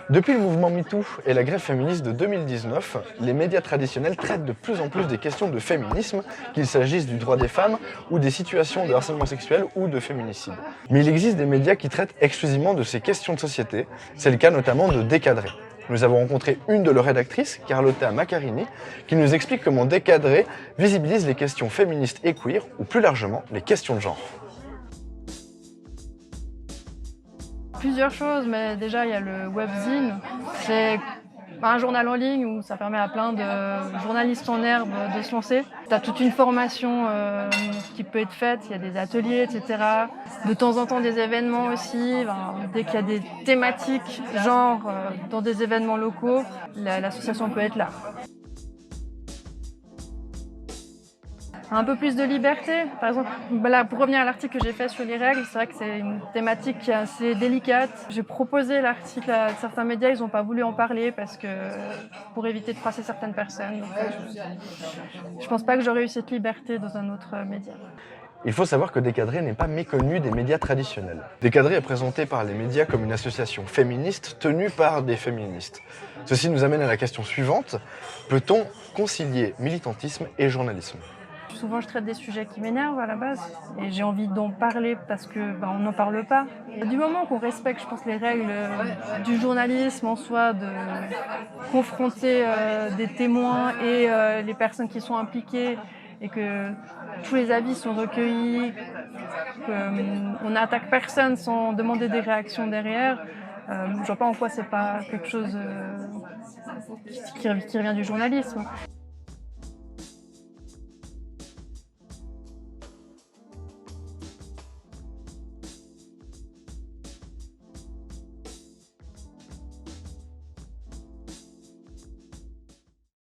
Depuis le mouvement MeToo et la grève féministe de 2019, les médias traditionnels traitent de plus en plus des questions de féminisme, qu'il s'agisse du droit des femmes ou des situations de harcèlement sexuel ou de féminicide. Mais il existe des médias qui traitent exclusivement de ces questions de société, c'est le cas notamment de Décadré. Nous avons rencontré une de leurs rédactrices, Carlotta Maccarini, qui nous explique comment Décadré visibilise les questions féministes et queer, ou plus largement les questions de genre. Plusieurs choses, mais déjà il y a le webzine. C'est un journal en ligne où ça permet à plein de journalistes en herbe de se lancer. Tu as toute une formation qui peut être faite, il y a des ateliers, etc. De temps en temps des événements aussi. Dès qu'il y a des thématiques genre dans des événements locaux, l'association peut être là. Un peu plus de liberté. Par exemple, là, pour revenir à l'article que j'ai fait sur les règles, c'est vrai que c'est une thématique qui est assez délicate. J'ai proposé l'article à certains médias, ils n'ont pas voulu en parler parce que pour éviter de froisser certaines personnes. Donc, je pense pas que j'aurais eu cette liberté dans un autre média. Il faut savoir que Décadré n'est pas méconnu des médias traditionnels. Décadré est présenté par les médias comme une association féministe tenue par des féministes. Ceci nous amène à la question suivante: peut-on concilier militantisme et journalisme ? Souvent, je traite des sujets qui m'énervent à la base et j'ai envie d'en parler parce que on n'en parle pas. Et du moment qu'on respecte, je pense, les règles du journalisme en soi, de confronter des témoins et les personnes qui sont impliquées et que tous les avis sont recueillis, qu'on n'attaque personne sans demander des réactions derrière, je vois pas en quoi c'est pas quelque chose qui revient du journalisme.